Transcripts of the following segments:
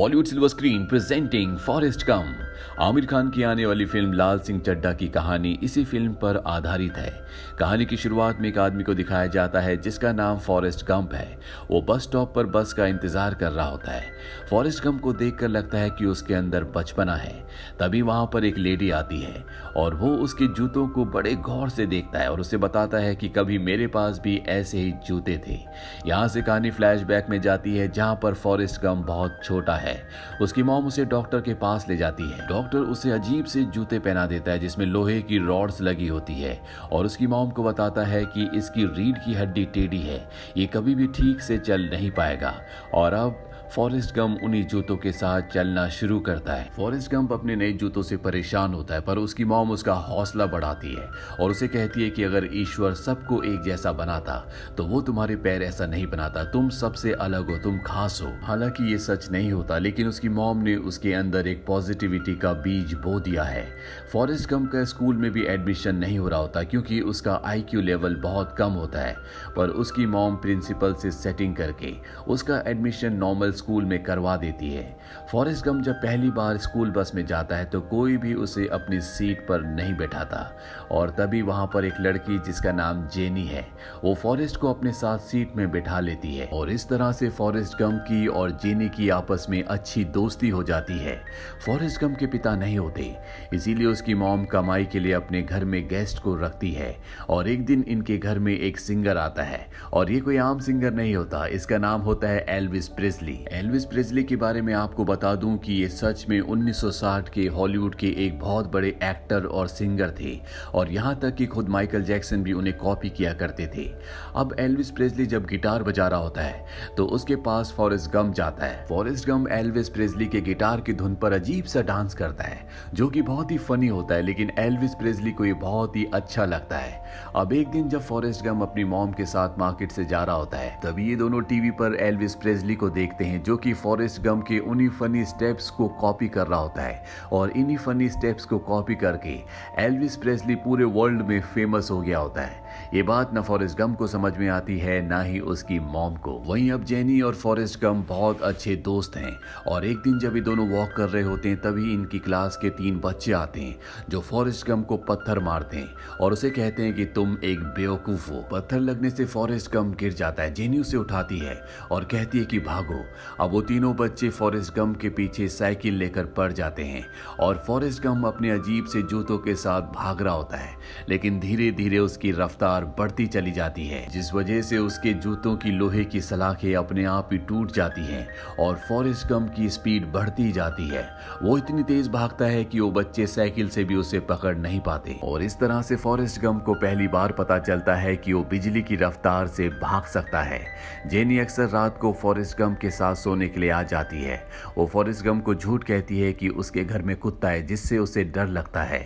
Bollywood silver screen presenting Forrest Gump. Aamir Khan की आने वाली फिल्म लाल सिंह चड्ढा की कहानी इसी फिल्म पर आधारित है। कहानी की शुरुआत में एक आदमी को दिखाया जाता है जिसका नाम फॉरेस्ट गंप है। वो बस स्टॉप पर बस का इंतजार कर रहा होता है। फॉरेस्ट गंप को देखकर लगता है कि उसके अंदर बचपना है। तभी वहां पर एक लेडी आती है और वो उसके जूतों को बड़े गौर से देखता है और उसे बताता है कि कभी मेरे पास भी ऐसे ही जूते थे। यहाँ से कहानी फ्लैशबैक में जाती है जहाँ पर फॉरेस्ट गंप बहुत छोटा है। उसकी मॉम उसे डॉक्टर के पास ले जाती है। डॉक्टर उसे अजीब से जूते पहना देता है जिसमें लोहे की रॉड्स लगी होती है और उसकी मॉम को बताता है कि इसकी रीढ़ की हड्डी टेढ़ी है, ये कभी भी ठीक से चल नहीं पाएगा। और अब फॉरेस्ट गंप उन्हीं जूतों के साथ चलना शुरू करता है। फॉरेस्ट गंप अपने नए जूतों से परेशान होता है पर उसकी मॉम उसका हौसला बढ़ाती है और उसे कहती है कि अगर ईश्वर सबको एक जैसा बनाता तो वो तुम्हारे पैर ऐसा नहीं बनाता, तुम सबसे अलग हो, तुम खास हो। हालांकि ये सच नहीं होता, लेकिन उसकी मॉम ने उसके अंदर एक पॉजिटिविटी का बीज बो दिया है। फॉरेस्ट गंप का स्कूल में भी एडमिशन नहीं हो रहा होता क्योंकि उसका IQ लेवल बहुत कम होता है, पर उसकी मॉम प्रिंसिपल से सेटिंग करके उसका एडमिशन नॉर्मल स्कूल में करवा देती है। फॉरेस्ट गंप जब पहली बार स्कूल बस में जाता है तो कोई भी उसे अपनी सीट पर नहीं बैठाता और तभी वहां पर एक लड़की जिसका नाम जेनी है वो फॉरेस्ट को अपने साथ सीट में बैठा लेती है और इस तरह से फॉरेस्ट गंप की और जेनी की आपस में अच्छी दोस्ती हो जाती है। फॉरेस्ट गंप के पिता नहीं होते, इसीलिए उसकी मॉम कमाई के लिए अपने घर में गेस्ट को रखती है और एक दिन इनके घर में एक सिंगर आता है और ये कोई आम सिंगर नहीं होता, इसका नाम होता है एल्विस प्रेस्ली। एल्विस प्रेस्ली के बारे में आपको बता दूं कि ये सच में 1960 के हॉलीवुड के एक बहुत बड़े एक्टर और सिंगर थे और यहाँ तक कि खुद माइकल जैक्सन भी उन्हें कॉपी किया करते थे। अब एल्विस प्रेस्ली जब गिटार बजा रहा होता है तो उसके पास फॉरेस्ट गंप जाता है। फॉरेस्ट गंप एल्विस प्रेस्ली के गिटार की धुन पर अजीब सा डांस करता है जो कि बहुत ही फनी होता है, लेकिन एल्विस प्रेस्ली को ये बहुत ही अच्छा लगता है। अब एक दिन जब फॉरेस्ट गंप अपनी मॉम के साथ मार्केट से जा रहा होता है तभी ये दोनों टीवी पर एल्विस प्रेस्ली को देखते हैं जो कि फॉरेस्ट गंप के उन्हीं फनी स्टेप्स को कॉपी कर रहा होता है और इन्हीं फनी स्टेप्स को कॉपी करके एल्विस प्रेस्ली पूरे वर्ल्ड में फेमस हो गया होता है। ये बात ना फॉरेस्ट गंप को समझ में आती है ना ही उसकी मॉम को। वहीं अब जेनी और फॉरेस्ट गंप बहुत अच्छे दोस्त हैं और एक दिन जब ये दोनों वॉक कर रहे होते हैं तभी इनकी क्लास के 3 बच्चे आते हैं जो फॉरेस्ट गंप को पत्थर मारते हैं और उसे कहते हैं कि तुम एक बेवकूफ हो। पत्थर लगने से फॉरेस्ट गंप गिर जाता है। जेनी उसे उठाती है और कहती है कि भागो। अब वो तीनों बच्चे फॉरेस्ट गंप के पीछे साइकिल लेकर पड़ जाते हैं और फॉरेस्ट गंप अपने अजीब से जूतों के साथ भाग रहा होता है, लेकिन धीरे धीरे उसकी रफ्तार बढ़ती चली जाती है जिस वजह से उसके जूतों की लोहे की सलाखें अपने आप ही टूट जाती हैं और फॉरेस्ट गंप की स्पीड बढ़ती जाती है। वो इतनी तेज भागता है कि वो बच्चे साइकिल से भी उसे पकड़ नहीं पाते और इस तरह से फॉरेस्ट गंप को पहली बार पता चलता है कि वो बिजली की रफ्तार से भाग सकता है। जेनी अक्सर रात को फॉरेस्ट गंप के साथ सोने के लिए आ जाती है। वो फॉरेस्ट गंप को झूठ कहती है कि उसके घर में कुत्ता है जिससे उसे डर लगता है।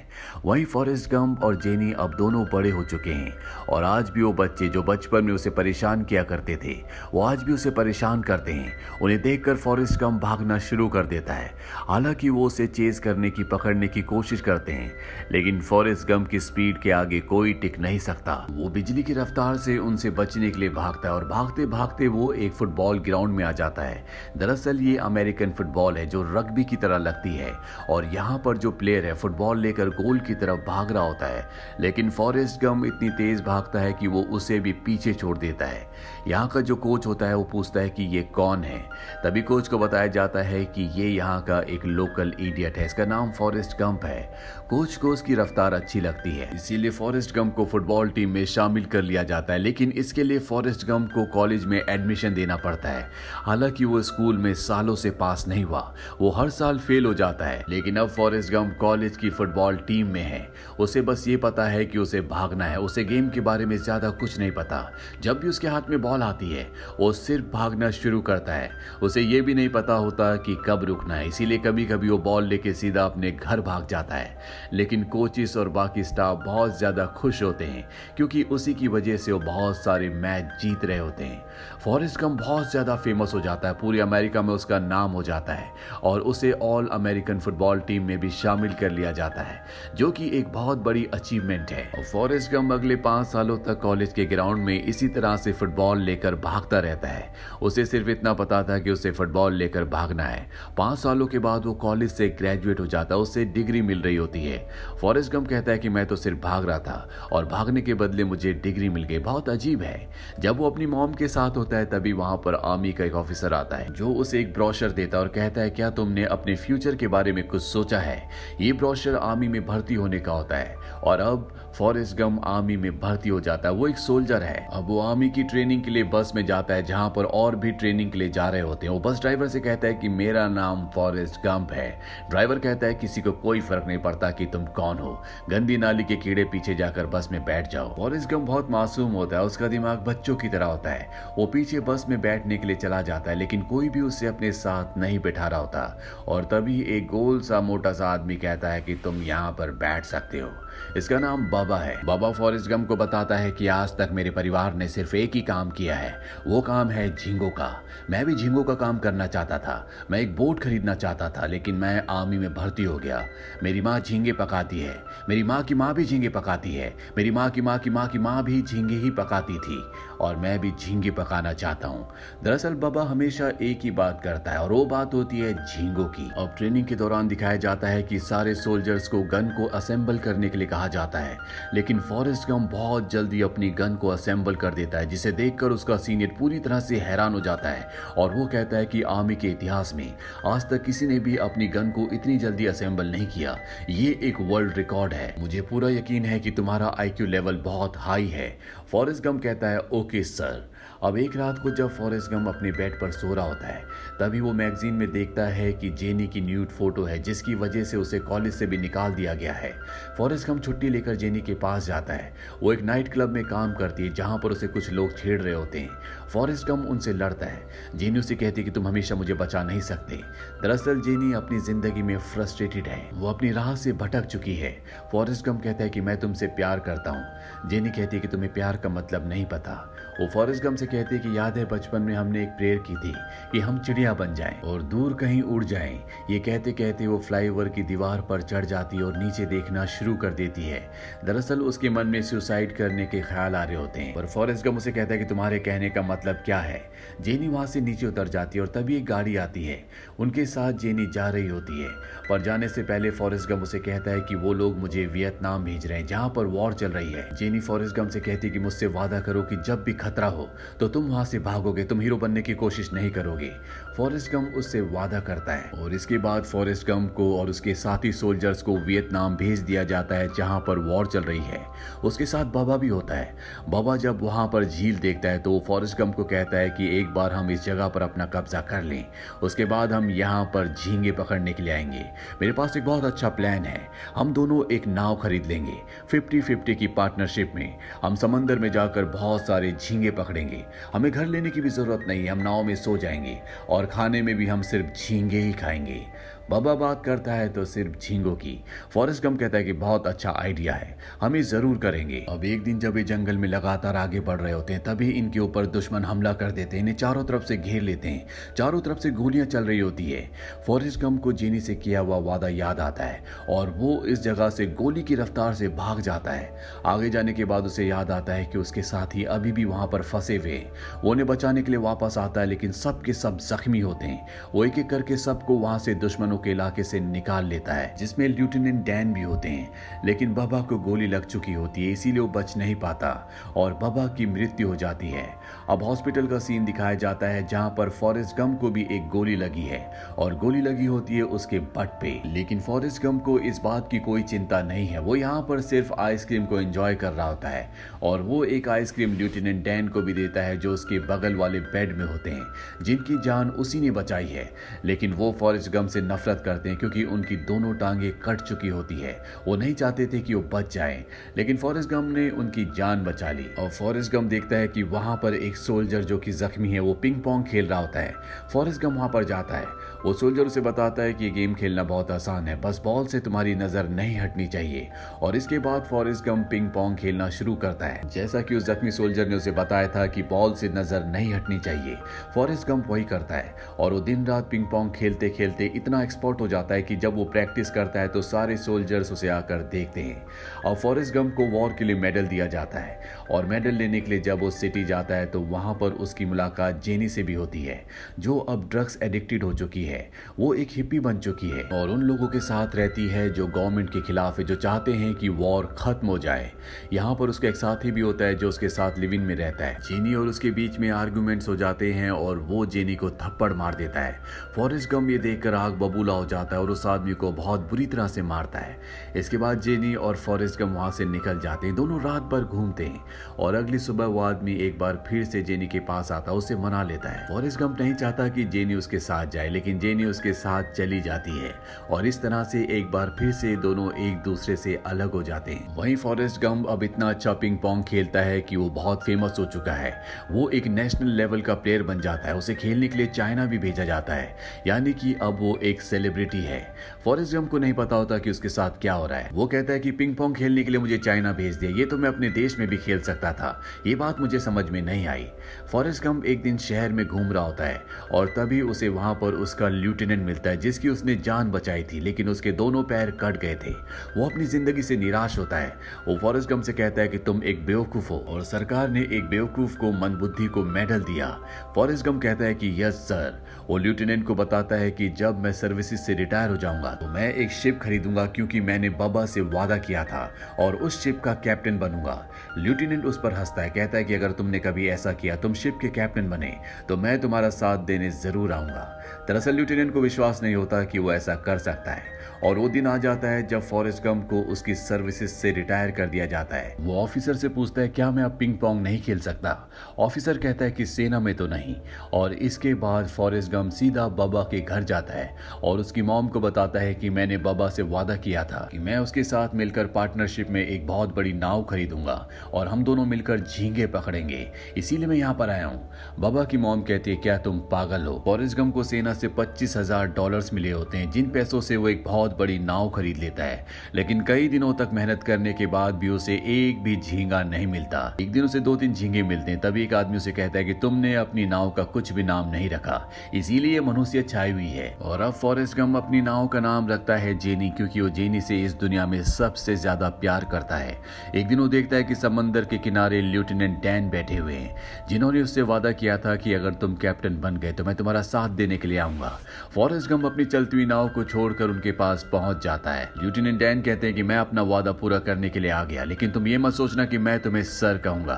वहीं फॉरेस्ट गंप और जेनी अब दोनों बड़े हो चुके हैं और आज भी वो बच्चे जो बचपन में उसे परेशान किया करते थे वो आज भी उसे परेशान करते हैं। उन्हें देखकर फॉरेस्ट गंप भागना शुरू कर देता है। हालांकि वो उसे चेज करने की पकड़ने की कोशिश करते हैं, लेकिन फॉरेस्ट गंप की स्पीड के आगे कोई टिक नहीं सकता। वो बिजली की रफ्तार से उनसे बचने के लिए भागता है और भागते भागते वो एक फुटबॉल ग्राउंड में आ जाता है। दरअसल ये अमेरिकन फुटबॉल है जो रग्बी की तरह लगती है और यहाँ पर जो प्लेयर है फुटबॉल लेकर गोल की तरफ भाग रहा होता है, लेकिन फॉरेस्ट गंप इतनी तेज भागता है कि वो उसे भी पीछे छोड़ देता है। यहाँ का जो कोच होता है वो पूछता है कि ये कौन है। तभी कोच को बताया जाता है कि ये यहाँ का एक लोकल इडियट है, इसका नाम फॉरेस्ट गंप है। कोच को उसकी रफ्तार अच्छी लगती है इसीलिए फॉरेस्ट गंप को फुटबॉल टीम में शामिल कर लिया जाता है, लेकिन इसके लिए फॉरेस्ट गंप को कॉलेज में एडमिशन देना पड़ता है। हालांकि वो स्कूल में सालों से पास नहीं हुआ, वो हर साल फेल हो जाता है, लेकिन अब फॉरेस्ट गंप कॉलेज की फुटबॉल टीम में है। उसे बस ये पता है कि उसे भागना है, उसे गेम के बारे में ज्यादा कुछ नहीं पता। जब भी उसके हाथ में बॉल आती है वो सिर्फ भागना शुरू करता है। उसे ये भी नहीं पता होता कि कब रुकना है, इसीलिए कभी कभी वो बॉल लेके सीधा अपने घर भाग जाता है। लेकिन कोचिस और बाकी स्टाफ बहुत ज्यादा खुश होते हैं क्योंकि उसी की वजह से वो बहुत सारे मैच जीत रहे होते हैं। फॉरेस्ट गंप बहुत ज्यादा फेमस हो जाता है, पूरी अमेरिका में उसका नाम हो जाता है और उसे ऑल अमेरिकन फुटबॉल टीम में भी शामिल कर लिया जाता है जो कि एक बहुत बड़ी अचीवमेंट है। और फॉरेस्ट गंप अगले 5 सालों तक कॉलेज के ग्राउंड में इसी तरह से फुटबॉल लेकर भागता रहता है। उसे सिर्फ इतना पता था कि उसे फुटबॉल लेकर भागना है। 5 सालों के बाद वो कॉलेज से ग्रेजुएट हो जाता है, उसे डिग्री मिल रही होती है। फॉरेस्ट गंप कहता है कि मैं तो सिर्फ भाग रहा था और भागने के बदले मुझे डिग्री मिल गई। बहुत अजीब है। जब वो अपनी मॉम के साथ होता है तभी वहां पर आर्मी का एक ऑफिसर आता है जो उसे एक ब्रोशर देता है और कहता है, क्या तुमने अपने फ्यूचर के बारे में कुछ सोचा है? ये ब्रोशर आर्मी में भर्ती होने का होता है और अब फॉरेस्ट गंप आर्मी में भर्ती हो जाता है। वो एक सोल्जर है। अब वो आर्मी की ट्रेनिंग के लिए बस में जाता है जहां पर और भी ट्रेनिंग के लिए जा रहे होते हैं। वो बस ड्राइवर से कहता है कि मेरा नाम फॉरेस्ट गंप है। ड्राइवर कहता है किसी को कोई फर्क नहीं पड़ता कि तुम कौन हो, गंदी नाली के कीड़े पीछे जाकर बस में बैठ जाओ। फॉरेस्ट गंप बहुत मासूम होता है, उसका दिमाग बच्चों की तरह होता है। वो पीछे बस में बैठने के लिए चला जाता है लेकिन कोई भी उसे अपने साथ नहीं बैठा रहा होता और तभी एक गोल सा मोटा सा आदमी कहता है कि तुम यहाँ पर बैठ सकते हो। इसका नाम बाबा है। बाबा फॉरेस्ट गंप को बताता है कि आज तक मेरे परिवार ने सिर्फ एक ही काम किया है, वो काम है झींगों का। मैं भी झींगों का काम करना चाहता था। मैं एक बोट खरीदना चाहता था लेकिन मैं आर्मी में भर्ती हो गया। मेरी माँ झींगे पकाती है, मेरी माँ की माँ भी झींगे पकाती है, मेरी माँ की माँ की माँ की माँ भी झींगे ही पकाती थी और मैं भी झींगे पकाना चाहता हूँ। दरअसल बाबा हमेशा एक ही बात करता है और वो बात होती है झींगों की। अब ट्रेनिंग के दौरान दिखाया जाता है कि सारे सोल्जर्स को गन को असेंबल करने के लिए कहा जाता है लेकिन फॉरेस्ट गंप बहुत जल्दी अपनी गन को असेंबल कर देता है जिसे देखकर उसका सीनियर पूरी तरह से हैरान हो जाता है और वो कहता है कि आर्मी के इतिहास में आज तक किसी ने भी अपनी गन को इतनी जल्दी असेंबल नहीं किया। ये एक वर्ल्ड रिकॉर्ड है। मुझे पूरा यकीन है कि तुम्हारा IQ लेवल बहुत हाई है। फॉरेस्ट गंप कहता है ओके सर। अब एक रात को जब फॉरेस्ट गंप अपने बेड पर सो रहा होता है तभी वो मैगजीन में देखता है कि जेनी की न्यूड फोटो है जिसकी वजह से उसे कॉलेज से भी निकाल दिया गया है। फॉरेस्ट गंप छुट्टी लेकर जेनी के पास जाता है। वो एक नाइट क्लब में काम करती है जहां पर उसे कुछ लोग छेड़ रहे होते हैं। फॉरेस्ट गंप उनसे लड़ता है। जेनी उसे कहती है कि तुम हमेशा मुझे बचा नहीं सकते। दरअसल जेनी अपनी जिंदगी में फ्रस्ट्रेटेड है, वो अपनी राह से भटक चुकी है। फॉरेस्ट गंप कहता है कि मैं तुमसे प्यार करता हूँ। जेनी कहती है कि तुम्हें प्यार का मतलब नहीं पता। वो फॉरेस्ट गंप से कहती है कि याद है बचपन में हमने एक प्रेयर की थी कि हम चिड़िया बन जाएं और दूर कहीं उड़ जाएं। ये कहते कहते वो फ्लाईओवर की दीवार पर चढ़ जाती है और नीचे देखना शुरू कर देती है। दरअसल उसके मन में सुसाइड करने के ख्याल आ रहे होते हैं पर फॉरेस्ट गंप उसे कहता है कि तुम्हारे कहने का मतलब क्या है। जेनी वहां से नीचे उतर जाती है और तभी एक गाड़ी आती है। उनके साथ जेनी जा रही होती है पर जाने से पहले फॉरेस्ट गंप उसे कहता है कि वो लोग मुझे वियतनाम भेज रहे हैं जहां पर वॉर चल रही है। जेनी फॉरेस्ट गंप से कहती है कि मुझसे वादा करो कि जब भी खतरा हो तो तुम वहां से भागोगे, तुम हीरो बनने की कोशिश नहीं करोगे। फॉरेस्ट गंप उससे वादा करता है और इसके बाद फॉरेस्ट गंप को और उसके साथी सोल्जर्स को वियतनाम भेज दिया जाता है जहां पर वॉर चल रही है। उसके साथ बाबा भी होता है। बाबा जब वहां पर झील देखता है तो वो फॉरेस्ट गंप को कहता है कि एक बार हम इस जगह पर अपना कब्जा कर लें, उसके बाद हम यहाँ पर झींगे पकड़ने के लिए आएंगे। मेरे पास एक बहुत अच्छा प्लान है। हम दोनों एक नाव खरीद लेंगे 50-50 की पार्टनरशिप में। हम समंदर में जाकर बहुत सारे झींगे पकड़ेंगे। हमें घर लेने की भी जरूरत नहीं है, हम नाव में सो जाएंगे और खाने में भी हम सिर्फ झींगे ही खाएंगे। बाबा बात करता है तो सिर्फ झींगों की। फॉरेस्ट गंप कहता है कि बहुत अच्छा आइडिया है, हम ये जरूर करेंगे। अब एक दिन जब ये जंगल में लगातार आगे बढ़ रहे होते हैं तभी इनके ऊपर दुश्मन हमला कर देते हैं, इन्हें चारों तरफ से घेर लेते हैं। चारों तरफ से गोलियां चल रही होती है। फॉरेस्ट गंप को जेनी से किया हुआ वादा याद आता है और वो इस जगह से गोली की रफ्तार से भाग जाता है। आगे जाने के बाद उसे याद आता है कि उसके साथी अभी भी वहां पर फंसे हुए हैं। वो उन्हें बचाने के लिए वापस आता है लेकिन सब के सब जख्मी होते हैं। वो एक एक करके सबको वहां से दुश्मनों के इलाके से निकाल लेता है जिसमें लेफ्टिनेंट डैन भी होते हैं। लेकिन बाबा को गोली लग चुकी होती है इसीलिए वो बच नहीं पाता और बाबा की मृत्यु हो जाती है। अब हॉस्पिटल का सीन दिखाया जाता है जहां पर फॉरेस्ट गंप को भी एक गोली लगी है और गोली लगी होती है उसके बट पे। लेकिन फॉरेस्ट गंप को इस बात की कोई चिंता नहीं है, वो यहाँ पर सिर्फ आइसक्रीम को एंजॉय कर रहा होता है और वो एक आइसक्रीम लेफ्टिनेंट डैन को भी देता है जो उसके बगल वाले बेड में होते हैं जिनकी जान उसी ने बचाई है। लेकिन वो फॉरेस्ट गंप से नफरत करते हैं क्योंकि उनकी दोनों टांगे कट चुकी होती है। वो नहीं चाहते थे कि वो बच जाएं, लेकिन फॉरेस्ट गंप ने उनकी जान बचा ली। और फॉरेस्ट गंप देखता है कि वहां पर एक सोल्जर जो कि जख्मी है वो पिंग पोंग खेल रहा होता है। फॉरेस्ट गंप वहां पर जाता है वो सोल्जर उसे बताता है कि ये गेम खेलना बहुत आसान है, बस बॉल से तुम्हारी नजर नहीं हटनी चाहिए। और इसके बाद फॉरेस्ट गंप पिंग पोंग खेलना शुरू करता है, जैसा कि उस जख्मी सोल्जर ने उसे बताया था कि बॉल से नजर नहीं हटनी चाहिए। फॉरेस्ट गंप वही करता है और वो दिन रात पिंग पोंग खेलते खेलते इतना एक्सपर्ट हो जाता है कि जब वो प्रैक्टिस करता है तो सारे सोल्जर्स उसे आकर देखते हैं। और फॉरेस्ट गंप को वॉर के लिए मेडल दिया जाता है और मेडल लेने के लिए जब वो सिटी जाता है तो वहां पर उसकी मुलाकात जेनी से भी होती है, जो अब ड्रग्स एडिक्टेड हो चुकी है। वो एक हिप्पी बन चुकी है और उन लोगों के साथ रहती है जो गवर्नमेंट के खिलाफ है, जो चाहते हैं कि वॉर खत्म हो जाए। यहाँ पर उसका एक साथी भी होता है जो उसके साथ लिव इन में रहता है। जेनी और उसके बीच में आर्गुमेंट्स हो जाते हैं और वो जेनी को थप्पड़ मार देता है। फॉरेस्ट गंप ये देखकर आग बबूला हो जाता है और उस आदमी को बहुत बुरी तरह से मारता है। इसके बाद जेनी और फॉरेस्ट गंप वहां से निकल जाते हैं। दोनों रात भर घूमते हैं और अगली सुबह वो आदमी एक बार फिर से जेनी के पास आता है, उसे मना लेता है। फॉरेस्ट गंप नहीं चाहता कि जेनी उसके साथ जाए, लेकिन जेनी उसके साथ चली जाती है और इस तरह से एक बार फिर से दोनों एक दूसरे से अलग हो जाते हैं। वहीं फॉरेस्ट गंप अब इतना अच्छा पिंग पोंग खेलता है कि वो बहुत फेमस हो चुका है। वो एक नेशनल लेवल का प्लेयर बन जाता है। उसे खेलने के लिए चाइना भी भेजा जाता है, यानी कि अब वो एक सेलिब्रिटी है। फॉरेस्ट गंप को नहीं पता होता कि उसके साथ क्या हो रहा है। वो कहता है कि पिंग पोंग खेलने के लिए मुझे चाइना भेज दिया, ये तो मैं अपने देश में भी खेल सकता था। ये बात मुझे समझ में नहीं आई। फॉरेस्ट गंप एक दिन शहर में घूम रहा होता है और तभी उसे वहां पर उसका लेफ्टिनेंट मिलता है, जिसकी उसने जान बचाई थी, लेकिन उसके दोनों पैर कट गए थे। वो अपनी जिंदगी से निराश होता है। वो फॉरेस्ट गंप से कहता है कि तुम एक बेवकूफ हो और सरकार ने एक बेवकूफ को मंदबुद्धि को मेडल दिया। फॉरेस्ट गंप कहता है कि यस सर। वो लेफ्टिनेंट को बताता है कि जब मैं सर्विसेज से रिटायर हो जाऊंगा तो मैं एक शिप खरीदूंगा, क्योंकि मैंने बाबा से वादा किया था और उस शिप का कैप्टन बनूंगा। लेफ्टिनेंट उस पर हंसता है, कहता है कि अगर तुमने कभी ऐसा किया, तुम शिप के कैप्टन बने, तो मैं तुम्हारा साथ देने जरूर आऊंगा। दरअसल लेफ्टिनेंट को विश्वास नहीं होता कि वो ऐसा कर सकता है और वो दिन आ जाता है जब फॉरेस्ट गंप को उसकी सर्विसेज से रिटायर कर दिया जाता है। वो ऑफिसर से पूछता है क्या मैं अब पिंग पोंग नहीं खेल सकता। ऑफिसर कहता है कि सेना में तो नहीं। और इसके बाद फॉरेस्ट गंप सीधा बाबा के घर जाता है और उसकी मॉम को बताता है कि मैंने बाबा से वादा किया था कि मैं उसके साथ मिलकर पार्टनरशिप में एक बहुत बड़ी नाव खरीदूंगा और हम दोनों मिलकर झींगे पकड़ेंगे, इसीलिए मैं यहाँ पर आया हूँ। बाबा की मॉम कहती है क्या तुम पागल हो। फॉरेस्ट गंप को सेना से $25,000 मिले होते हैं, जिन पैसों से वो एक बहुत बड़ी नाव खरीद लेता है, लेकिन कई दिनों तक मेहनत करने के बाद भी उसे एक भी झींगा नहीं मिलता। एक दिन उसे 2-3 झींगे मिलते हैं, तभी एक आदमी उसे कहता है कि तुमने अपनी नाव का कुछ भी नाम नहीं रखा, इसीलिए मनुष्य छाई हुई है। और अब फॉरेस्ट गंप अपनी नाव का नाम रखता है जेनी, क्योंकि वो जेनी से इस दुनिया में सबसे ज्यादा प्यार करता है। एक दिन वो देखता है कि समंदर के किनारे लेफ्टिनेंट डैन बैठे हुए हैं, जिन्होंने उससे वादा किया था कि अगर तुम कैप्टन बन गए तो मैं तुम्हारा साथ देने के लिए आऊंगा। फॉरेस्ट गंप अपनी चलती हुई नाव को छोड़कर उनके पास पहुंच जाता है। लेफ्टिनेंट डैन कहते हैं कि मैं अपना वादा पूरा करने के लिए आ गया, लेकिन तुम ये मत सोचना कि मैं तुम्हें सर कहूंगा।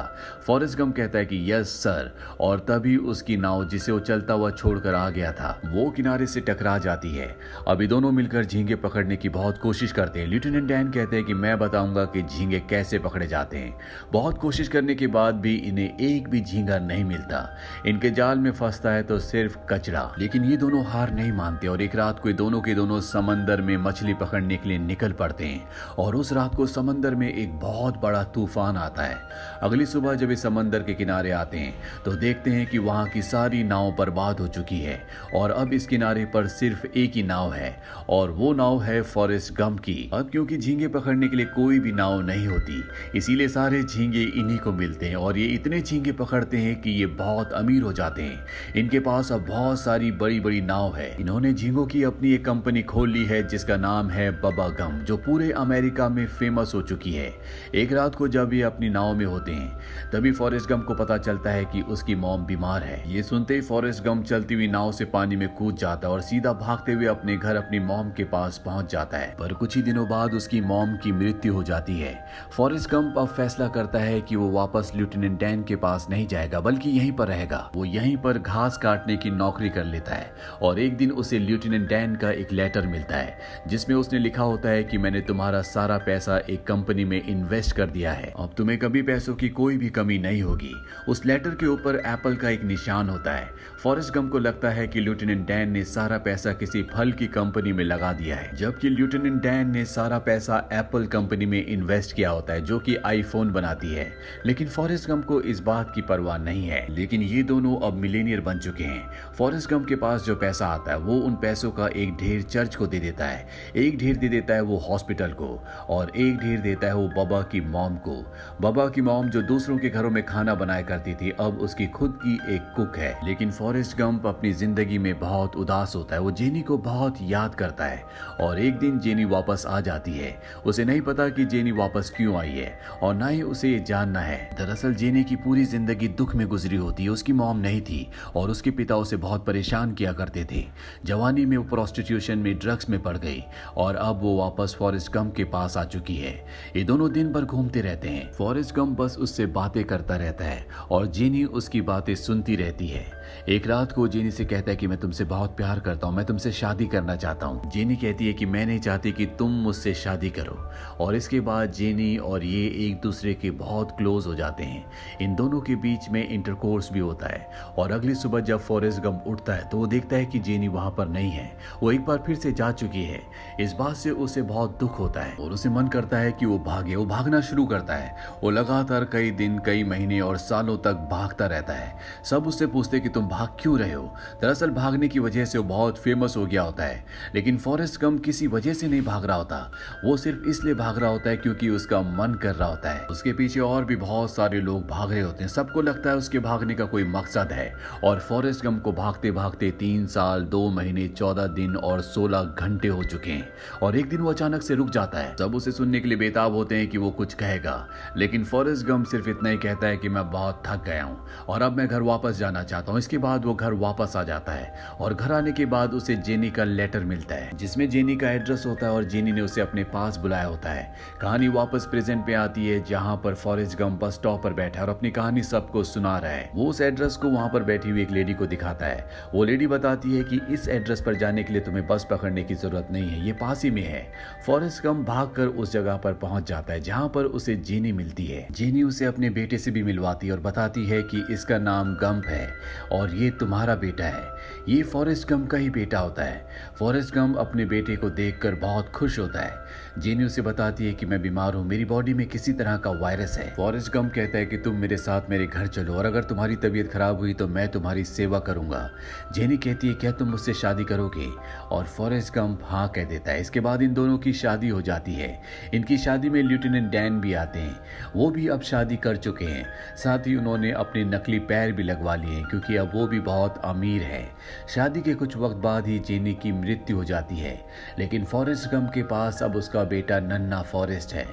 फॉरेस्ट गंप कहता है कि यस सर, और तभी उसकी नाव जिसे वो चलता हुआ छोड़कर आ गया था वो किनारे से टकरा जाती है। अभी दोनों मिलकर झींगे पकड़ने की बहुत कोशिश करते हैं। लेफ्टिनेंट डैन कहते हैं कि मैं बताऊंगा कि झींगे कैसे पकड़े जाते हैं। बहुत कोशिश करने के बाद भी इन्हें एक भी झींगा नहीं मिलता। इनके जाल में फंसता है तो सिर्फ कचरा, लेकिन ये दोनों हार नहीं मानते और एक रात को दोनों के दोनों समंदर में मछली पकड़ने के लिए निकल पड़ते हैं। और उस रात को समंदर में एक बहुत बड़ा तूफान आता है। अगली सुबह जब इस समंदर के किनारे आते हैं तो देखते हैं कि वहां की सारी नाव बर्बाद हो चुकी है और अब इस किनारे पर सिर्फ एक ही नाव है और वो नाव है फॉरेस्ट गंप की। अब क्योंकि झींगे पकड़ने के लिए कोई भी नाव नहीं होती, इसीलिए सारे झींगे इन्हीं को मिलते हैं और ये इतने झींगे पकड़ते हैं कि ये बहुत अमीर हो जाते हैं। इनके पास अब बहुत सारी बड़ी बड़ी नाव है। इन्होंने झींगों की अपनी एक कंपनी खोल ली है जिसका नाम है बबा गम, जो पूरे अमेरिका में फेमस हो चुकी है। एक रात को जब ये अपनी नाव में होते हैं तभी फॉरेस्ट गंप को पता चलता है कि उसकी मॉम बीमार है। ये सुनते ही फॉरेस्ट गंप चलती हुई नाव से पानी में कूद जाता है और सीधा भागते हुए अपने घर अपनी मॉम के पास पहुंच जाता है। पर कुछ ही दिनों बाद उसकी मॉम की मृत्यु हो जाती है। फॉरेस्ट गंप अब फैसला करता है कि वो वापस लेफ्टिनेंट डैन के पास नहीं जाएगा, बल्कि यहीं पर रहेगा। वो यहीं पर घास काटने की नौकरी कर लेता है और एक दिन उसे लेफ्टिनेंट डैन का एक लेटर मिलता है जिसमें उसने लिखा होता है कि मैंने तुम्हारा सारा पैसा एक कंपनी में इन्वेस्ट कर दिया है, अब तुम्हें कभी पैसों की कोई भी कमी नहीं होगी। उस लेटर के ऊपर एप्पल का एक निशान होता है। फॉरेस्ट गंप को लगता है कि लेफ्टिनेंट डैन ने सारा पैसा किसी फल की कंपनी में लगा दिया है, जबकि लेफ्टिनेंट डैन ने सारा पैसा एप्पल कंपनी में इन्वेस्ट किया होता है जो कि आईफोन बनाती है। लेकिन फॉरेस्ट गंप को इस बात की परवाह नहीं है। लेकिन ये दोनों अब मिलेनियर बन चुके हैं। फॉरेस्ट गंप के पास जो पैसा आता है वो उन पैसों का एक ढेर चर्च को दे देता है, एक ढेर दे देता है वो हॉस्पिटल को, और एक ढेर देता है वो बबा की मॉम को। बबा की मॉम जो दूसरों के घरों में खाना बनाया करती थी, अब उसकी खुद की एक कुक है। लेकिन फॉरेस्ट गंप अपनी जिंदगी में बहुत उदास होता है। वो जेनी को बहुत याद करता है और एक दिन जेनी वापस आ जाती है। उसे नहीं पता कि जेनी वापस क्यों आई है और ना ही उसे ये जानना है। दरअसल जेनी की पूरी जिंदगी दुख में गुजरी होती है। उसकी मॉम नहीं थी और उसके पिता उसे बहुत परेशान किया करते थे। जवानी में वो प्रोस्टिट्यूशन में, ड्रग्स में पड़ गई और अब वो वापस फॉरेस्ट गंप के पास आ चुकी है। ये दोनों दिन भर घूमते रहते हैं। फॉरेस्ट गंप बस उससे बातें करता रहता है और जेनी उसकी बातें सुनती रहती है। एक रात को जेनी से कहता है कि मैं तुमसे बहुत प्यार करता हूँ, मैं तुमसे शादी करना चाहता हूँ। जेनी कहती है कि मैं नहीं चाहती कि तुम मुझसे शादी करो। और इसके बाद जेनी और ये एक दूसरे के बहुत क्लोज हो जाते हैं। इन दोनों के बीच में इंटरकोर्स भी होता है। और अगली सुबह जब फॉरेस्ट गंप उठता है तो वो देखता है कि जेनी वहां पर नहीं है। वो एक बार फिर से जा चुकी है। इस बात से उसे बहुत दुख होता है और उसे मन करता है कि वो भागे। वो भागना शुरू करता है। वो लगातार कई दिन, कई महीने और सालों तक भागता रहता है। सब उससे पूछते कि तुम भाग क्यों रहे हो। दरअसल भागने की वजह से वो बहुत फेमस हो गया होता है। लेकिन फॉरेस्ट गंप किसी वजह से नहीं भाग रहा होता। वो सिर्फ इसलिए भाग रहा होता है क्योंकि उसका मन कर रहा होता है। उसके पीछे और भी बहुत सारे लोग भाग रहे होते हैं। सबको लगता है उसके भागने का कोई मकसद है। और फॉरेस्ट गंप को भागते भागते 3 साल, 2 महीने, 14 दिन और 16 घंटे हो चुके हैं। और एक दिन वो अचानक से रुक जाता है। सब उसे सुनने के लिए बेताब होते हैं कि वो कुछ कहेगा। लेकिन फॉरेस्ट गंप सिर्फ इतना ही कहता है कि मैं बहुत थक गया हूँ और अब मैं घर वापस जाना चाहता हूँ। इसके बाद वो घर वापस आ जाता है और घर आने के बाद उसे जेनी का लेटर मिलता है जिसमें जेनी का एड्रेस होता है और जेनी ने उसे अपने पास बुलाया होता है। कहानी वापस प्रेजेंट पे आती है जहां पर फॉरेस्ट गंप बस स्टॉप पर बैठा है और अपनी कहानी सबको सुना रहा है। वो उस एड्रेस को वहां पर बैठी हुई एक लेडी को दिखाता है। वो लेडी बताती है कि इस एड्रेस पर जाने के लिए तुम्हें बस पकड़ने की जरूरत नहीं है, ये पास ही में है। फॉरेस्ट गंप भागकर उस जगह पर पहुंच जाता है जहां पर उसे जेनी मिलती है। जेनी उसे अपने बेटे से भी मिलवाती है और बताती है कि इसका नाम गंप है और ये तुम्हारा बेटा है। ये फॉरेस्ट गंप का ही बेटा होता है। फॉरेस्ट गंप अपने बेटे को देखकर बहुत खुश होता है। जेनी उसे बताती है कि मैं बीमार हूँ, मेरी बॉडी में किसी तरह का वायरस है। फॉरेस्ट गंप कहता है कि तुम मेरे साथ मेरे घर चलो और अगर तुम्हारी तबीयत खराब हुई तो मैं तुम्हारी सेवा करूंगा। जेनी कहती है क्या तुम मुझसे शादी करोगे? और फॉरेस्ट गंप हाँ कह देता है। इसके बाद इन दोनों की शादी हो जाती है। इनकी शादी में लेफ्टिनेंट डैन भी आते हैं। वो भी अब शादी कर चुके हैं। साथ ही उन्होंने अपने नकली पैर भी लगवा लिए हैं क्योंकि अब वो भी बहुत अमीर है। शादी के कुछ वक्त बाद ही जेनी की मृत्यु हो जाती है। लेकिन फॉरेस्ट गंप के पास अब उसका बेटा नन्हा फॉरेस्ट है।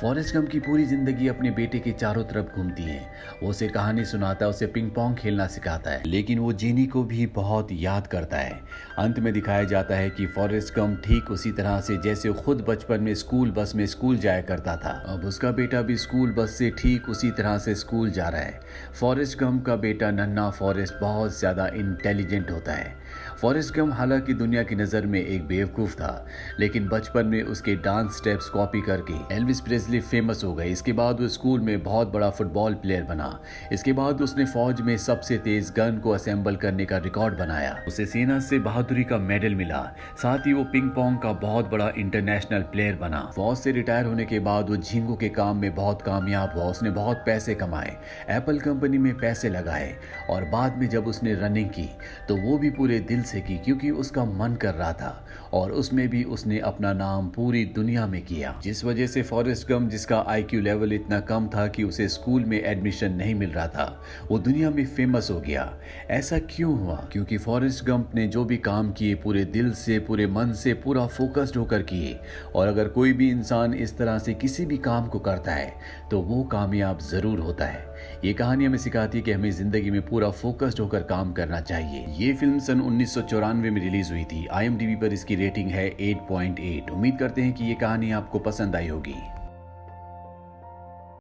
फॉरेस्ट गंप की पूरी जिंदगी अपने बेटे के चारों तरफ घूमती है। वो उसे कहानी सुनाता है, उसे पिंग पोंग खेलना सिखाता है। लेकिन वो जेनी को भी बहुत याद करता है। अंत में दिखाया जाता है कि फॉरेस्ट गंप ठीक उसी तरह से जैसे खुद बचपन में स्कूल बस में स्कूल जाया करता था, अब उसका बेटा भी स्कूल बस से ठीक उसी तरह से स्कूल जा रहा है। फॉरेस्ट गंप का बेटा नन्हा फॉरेस्ट बहुत ज्यादा इंटेलिजेंट होता है। फॉरेस्ट गंप हालांकि दुनिया की नजर में एक बेवकूफ था, लेकिन बचपन में उसके डांस स्टेप्स कॉपी करके एल्विस प्रेस्ली फेमस हो गए। इसके बाद वो स्कूल में बहुत बड़ा फुटबॉल प्लेयर बना। इसके बाद उसने फौज में सबसे तेज गन को असेंबल करने का रिकॉर्ड बनाया। उसे सेना से बहादुरी का मेडल मिला। साथ ही वो पिंग पोंग का बहुत बड़ा इंटरनेशनल प्लेयर बना। फौज से रिटायर होने के बाद वो झींगों के काम में बहुत कामयाब हुआ। उसने बहुत पैसे कमाए, एप्पल कंपनी में पैसे लगाए और बाद में जब उसने रनिंग की तो वो भी पूरे दिल से की क्योंकि उसका मन कर रहा था और उसमें भी उसने अपना नाम पूरी दुनिया में किया। जिस वजह से फॉरेस्ट गंप, जिसका आईक्यू लेवल इतना कम था कि उसे स्कूल में एडमिशन नहीं मिल रहा था, वो दुनिया में फेमस हो गया। ऐसा क्यों हुआ? क्योंकि फॉरेस्ट गंप ने जो भी काम किए पूरे दिल से, पूरे मन से, पूरा फोकस्ड होकर किए। और अगर कोई भी इंसान इस तरह से किसी भी काम को करता है तो वो कामयाब जरूर होता है। ये कहानी हमें सिखाती है कि हमें जिंदगी में पूरा फोकस्ड होकर काम करना चाहिए। ये फिल्म सन 1994 में रिलीज हुई थी। IMDb पर इसकी रेटिंग है 8.8। उम्मीद करते हैं कि ये कहानी आपको पसंद आई होगी।